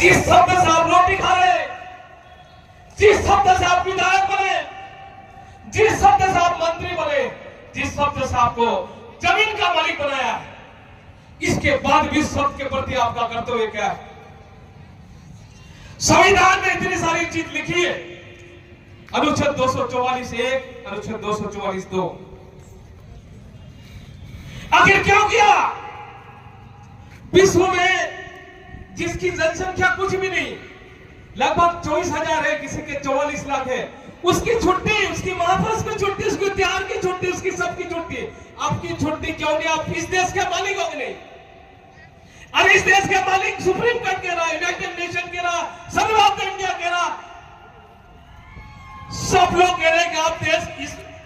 जिस शब्द से आप रोटी खा रहे, जिस शब्द से आप विधायक बने, जिस शब्द से आप मंत्री बने, जिस शब्द से आपको जमीन का मालिक बनाया, इसके बाद भी शब्द के प्रति आपका कर्तव्य क्या है? संविधान में इतनी सारी चीज लिखी है, अनुच्छेद 244(1), अनुच्छेद 244(2). आखिर क्यों किया? विश्व में जिसकी जनसंख्या कुछ भी नहीं, लगभग 24,000 है, किसी के 44 लाख है, उसकी छुट्टी, उसकी महापुरुष की छुट्टी, उसकी त्याग की छुट्टी, उसकी सबकी छुट्टी, आपकी छुट्टी क्यों नहीं? आप इस देश के मालिक हो नहीं? अरे इस देश के मालिक सुप्रीम कोर्ट कह रहा, यूनाइटेड नेशन कह रहा, सर्व ऑफ इंडिया कह रहा, सब लोग कह रहे हैं कि आप देश,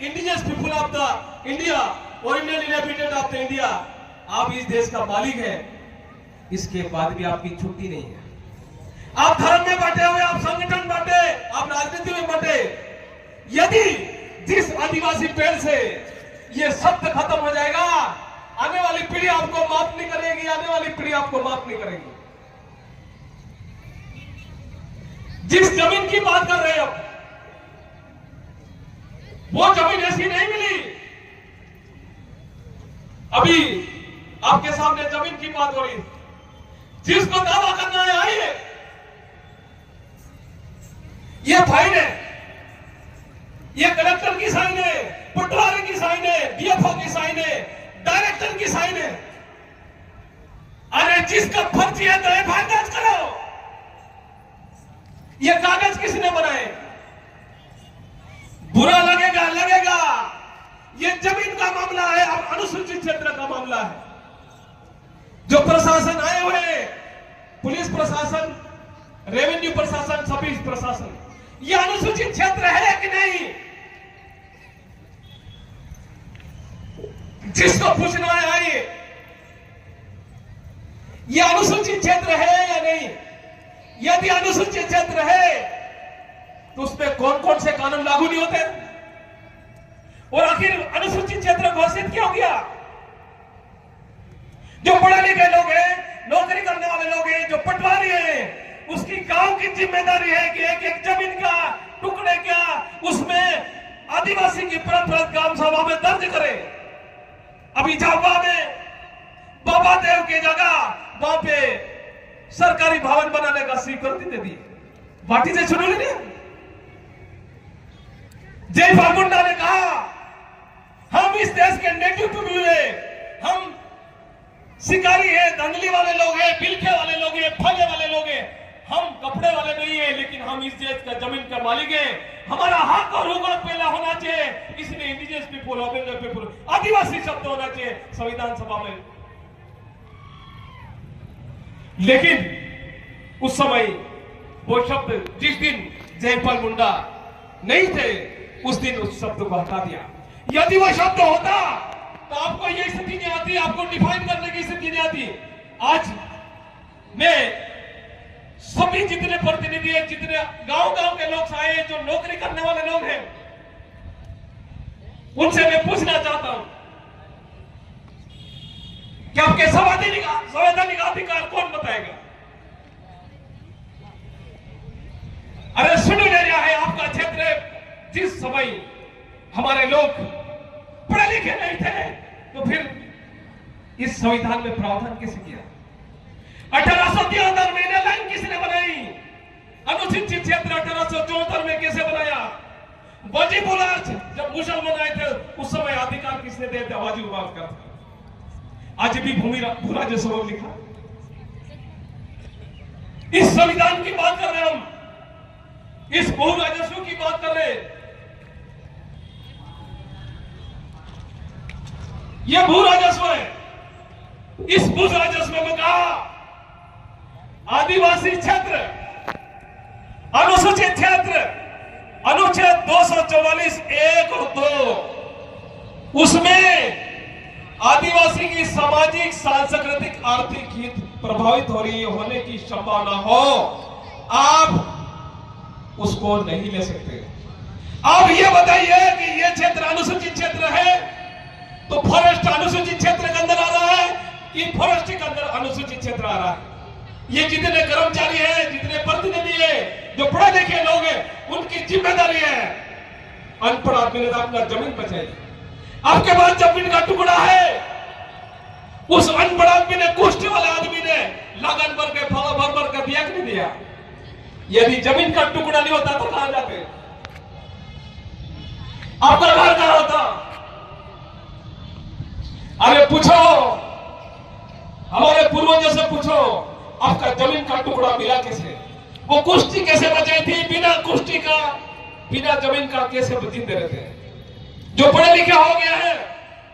indigenous people of the India, original inhabitant of the India, आप इस देश का मालिक है। इसके बाद भी आपकी छुट्टी नहीं है। आप धर्म में बांटे हुए, आप संगठन बांटे, आप राजनीति में बांटे। यदि जिस आदिवासी पेड़ से ये शब्द खत्म हो जाएगा, आने वाली पीढ़ी आपको माफ नहीं करेगी, आने वाली पीढ़ी आपको माफ नहीं करेगी। जिस जमीन की बात कर रहे हो, वो जमीन ऐसी नहीं मिली। अभी आपके सामने जमीन की बात हो रही, जिसको दावा करना है आइए, ये फाइन है, ये कलेक्टर की साइन है, पटवारी की साइन है, डीएफओ की साइन है, डायरेक्टर की साइन है। अरे जिसका फर्जी है तो एफआईआर दर्ज करो। ये कागज किसने बनाए? बुरा लगेगा, लगेगा। ये जमीन का मामला है, अब अनुसूचित क्षेत्र का मामला है। जो प्रशासन आए हुए, पुलिस प्रशासन, रेवेन्यू प्रशासन, सभी प्रशासन, ये अनुसूचित क्षेत्र है कि नहीं? जिसको पूछना है आइए, ये अनुसूचित क्षेत्र है या नहीं? यदि अनुसूचित क्षेत्र है तो उसमें कौन कौन से कानून लागू नहीं होते? और आखिर अनुसूचित क्षेत्र घोषित क्यों किया? जो पढ़े लिखे लोग हैं, नौकरी करने वाले लोग हैं, जो पटवारी हैं, उसकी गांव की जिम्मेदारी है कि एक एक जमीन का टुकड़े क्या उसमें आदिवासी की परंपरागत ग्राम सभा में दर्ज करे। अभी झाबुआ में बाबा देव की जगह वहां पे सरकारी भवन बनाने का स्वीकृति दे दी। वाटी से सुनो नहीं, जय मुंडा ने कहा हम इस देश के नेटिव पीपल है, हम शिकारी है, दंगली वाले लोग हैं, बिलखे वाले लोग हैं, फले वाले लोग हैं, हम कपड़े वाले नहीं है, लेकिन हम इस देश का जमीन का मालिक है, हमारा हक और हुकूक पहला होना चाहिए। इसलिए इंडिजियस पीपुल, ओरिजिनल पीपुल, आदिवासी शब्द होना चाहिए संविधान सभा में। लेकिन उस समय वो शब्द, जिस दिन जयपाल मुंडा नहीं थे, उस दिन उस शब्द को हटा दिया। यदि वो शब्द होता तो आपको ये स्थिति नहीं आती, आपको डिफाइन करने की स्थिति नहीं आती। आज मैं सभी जितने प्रतिनिधि हैं, जितने गांव-गांव के लोग आए हैं, जो नौकरी करने वाले लोग हैं, उनसे मैं पूछना चाहता हूं कि आपके संवैधानिक अधिकार कौन बताएगा? अरे सुन एरिया है आपका क्षेत्र। जिस समय हमारे लोग पढ़े लिखे नहीं थे, तो फिर इस संविधान में प्रावधान किसने किया? 1873 में लाइन किसने बनाई? अनुसूचित क्षेत्र 1874 में कैसे बनाया? वाजिबुल्लाह जब मुसलमान आए थे, उस समय अधिकार किसने दिए थे? वाजिबुल्लाह का। आज भी भू राजस्व लिखा। इस संविधान की बात कर रहे हैं हम, इस भू राजस्व की बात कर रहे हैं। यह भू राजस्व है। इस भू राजस्व में कहा आदिवासी क्षेत्र, अनुसूचित क्षेत्र, अनुच्छेद 244(1) और 2, उसमें आदिवासी की सामाजिक, सांस्कृतिक, आर्थिक हित प्रभावित हो रही होने की संभावना हो, आप उसको नहीं ले सकते। आप ये बताइए कि ये क्षेत्र अनुसूचित क्षेत्र है तो फॉरेस्ट अनुसूचित क्षेत्र के अंदर आ रहा है कि फॉरेस्ट के अंदर अनुसूचित क्षेत्र आ रहा है? ये जितने कर्मचारी हैं, जो पढ़े लिखे लोग हैं उनकी जिम्मेदारी है अनपढ़ आदमी ने अपना जमीन बचाई। आपके पास जमीन का टुकड़ा है, उस अनपढ़ आदमी ने, कुष्ठी वाले आदमी ने लगन भर के भर भर के दिया कि नहीं दिया? यदि जमीन का टुकड़ा नहीं होता तो कहां जाते? आपका घर कहां होता? अरे पूछो, हमारे पूर्वजों से पूछो, आपका जमीन का टुकड़ा मिला कैसे? वो कुश्ती कैसे बचाई थी? बिना कुश्ती का, बिना जमीन का कैसे जिंदे रहते हैं? जो पढ़े लिखे हो गए हैं,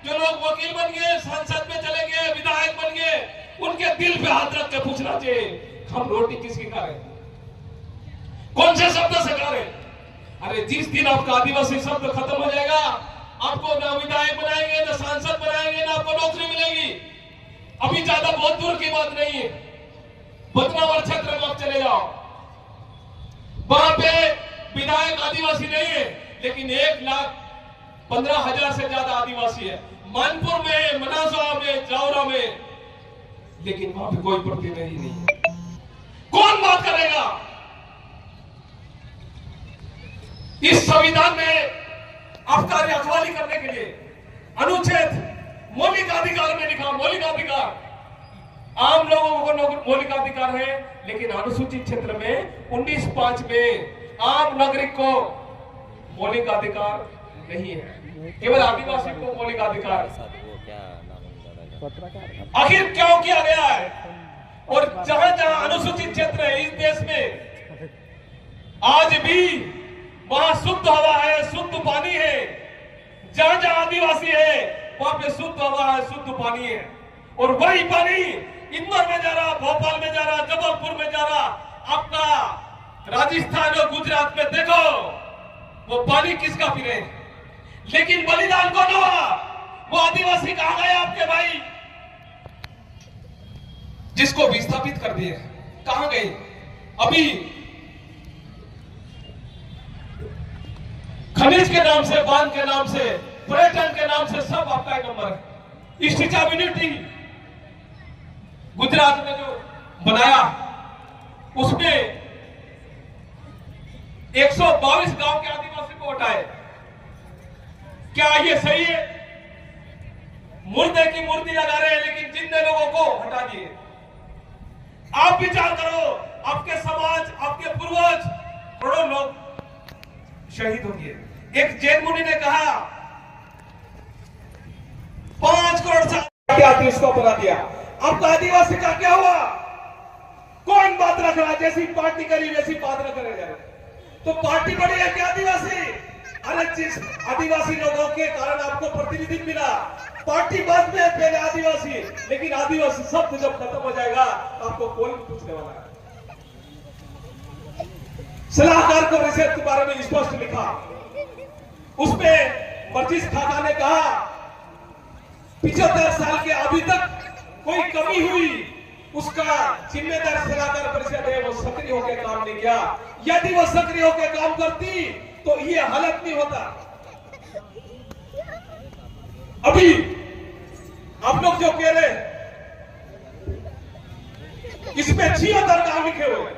जो लोग वकील बन गए, संसद में चले गए, विधायक बन गए, उनके दिल पे हाथ रख के पूछना चाहिए, हम रोटी किसकी खा रहे हैं? कौन से शब्द से खा रहे हैं? अरे जिस दिन आपका आदिवासी शब्द खत्म हो जाएगा, आपको ना विधायक बनाएंगे, ना सांसद बनाएंगे, ना आपको नौकरी मिलेगी। अभी ज्यादा बहुत दूर की बात नहीं है, बदनावर क्षेत्र में आप चले जाओ, वहां पे विधायक आदिवासी नहीं है, लेकिन 1,15,000 से ज्यादा आदिवासी है। मानपुर में, मनासा में, जावरा में, लेकिन वहां पे कोई प्रतिनिधि नहीं है। कौन बात करेगा? इस संविधान में आपका रखवाली करने के लिए अनुच्छेद मौलिक अधिकार में लिखा, मौलिक अधिकार आम लोगों को मौलिक अधिकार है, लेकिन अनुसूचित क्षेत्र में 19(5) में आम नागरिक को मौलिक अधिकार नहीं है, केवल आदिवासी को मौलिक अधिकार। आखिर क्यों किया गया है? और जहां जहां अनुसूचित क्षेत्र है इस देश में, आज भी वहां शुद्ध हवा है, शुद्ध पानी है। जहां जहां आदिवासी है वहां पे शुद्ध हवा है, शुद्ध पानी है, और वही पानी इंदौर में जा रहा, भोपाल में जा रहा, जबलपुर में जा रहा, आपका राजस्थान और गुजरात में देखो वो पानी किसका पी रहे हैं। लेकिन बलिदान कौन हुआ? वो आदिवासी कहां गए आपके भाई, जिसको विस्थापित कर दिए? कहां गए? अभी खनिज के नाम से, बांध के नाम से, पर्यटन के नाम से सब आपका एक नंबर है। स्टैच्यूबिलिटी गुजरात में जो बनाया, उसमें 122 गांव के आदिवासी को हटाए। क्या ये सही है? मुर्दे की मूर्ति लगा रहे हैं, लेकिन जिंदे लोगों को हटा दिए। आप विचार करो, आपके समाज, आपके पूर्वज, करोड़ों लोग शहीद हो गए। एक जैन मुनि ने कहा 5 करोड़ साल उसको बना दिया। आपका आदिवासी का क्या हुआ? कौन बात रख रहा? जैसी पार्टी करी वैसी बात रख रहे। तो पार्टी बड़ी है क्या आदिवासी? अरे जिस आदिवासी लोगों के कारण आपको प्रतिनिधि मिला, पार्टी बाद में है, पहले आदिवासी। लेकिन आदिवासी शब्द जब खत्म हो जाएगा आपको कोई नहीं पूछने वाला है। सलाहकार को रिसर्च के बारे में स्पष्ट लिखा, उसमें वर्जिश खाका ने कहा 75 साल के अभी तक कोई कमी हुई, उसका जिम्मेदार सलाहकार परिषद है, वो सक्रिय होकर काम नहीं किया। यदि वो सक्रिय होकर काम करती तो ये हालत नहीं होता। अभी आप लोग जो कह रहे इसमें 76 गांव लिखे हुए,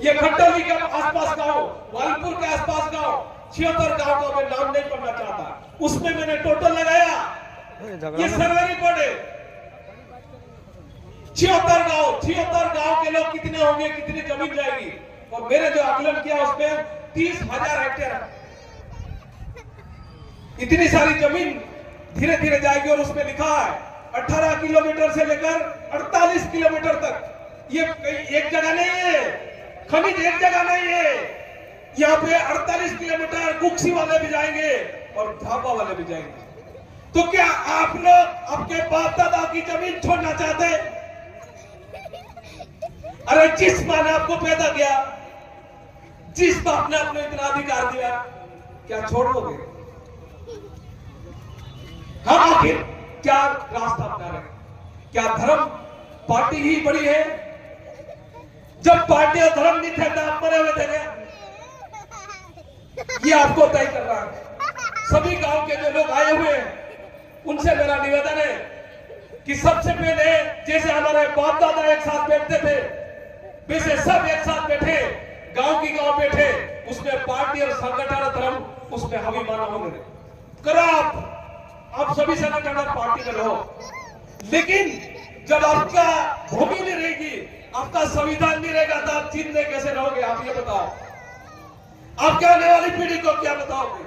ये खंडौली के आसपास गांव, वालपुर के आसपास गांव, 76 गांव का मैं नाम नहीं पढ़ना चाहता। उसमें मैंने टोटल लगाया, ये सर्वे रिपोर्ट है। 76 गांव के लोग कितने होंगे, कितनी जमीन जाएगी? और मेरे जो आकलन किया उसमें 30,000 हेक्टेयर, इतनी सारी जमीन धीरे धीरे जाएगी। और उसमें लिखा है 18 किलोमीटर से लेकर 48 किलोमीटर तक। ये एक जगह नहीं है, खनिज एक जगह नहीं है। यहाँ पे 48 किलोमीटर कुक्सी वाले भी जाएंगे और ढाबा वाले भी जाएंगे। तो क्या आप लोग आपके बाप दादा की जमीन छोड़ना चाहते? अरे जिस माँ ने आपको पैदा किया, जिस बाप ने आपको इतना अधिकार दिया, क्या छोड़ दोगे? हम आखिर क्या रास्ता अपना रहे? क्या धर्म पार्टी ही बड़ी है? जब पार्टी और धर्म नहीं थे तो आप मरे हुए थे क्या? ये आपको तय कर रहा है। सभी गांव के जो लोग आए हुए हैं उनसे मेरा निवेदन है कि सबसे पहले जैसे हमारे बाप दादा एक साथ बैठते थे, वैसे सब एक साथ बैठे, गांव की गांव बैठे, उसमें पार्टी और संगठन और धर्म उसमें हावी माना होने करो। आप सभी संगठन और पार्टी में रहो, लेकिन जब आपका भूमि नहीं रहेगी, आपका संविधान नहीं रहेगा, तो आप चीन में कैसे रहोगे? आप ये बताओ, आपके आने वाली पीढ़ी को क्या बताओगे?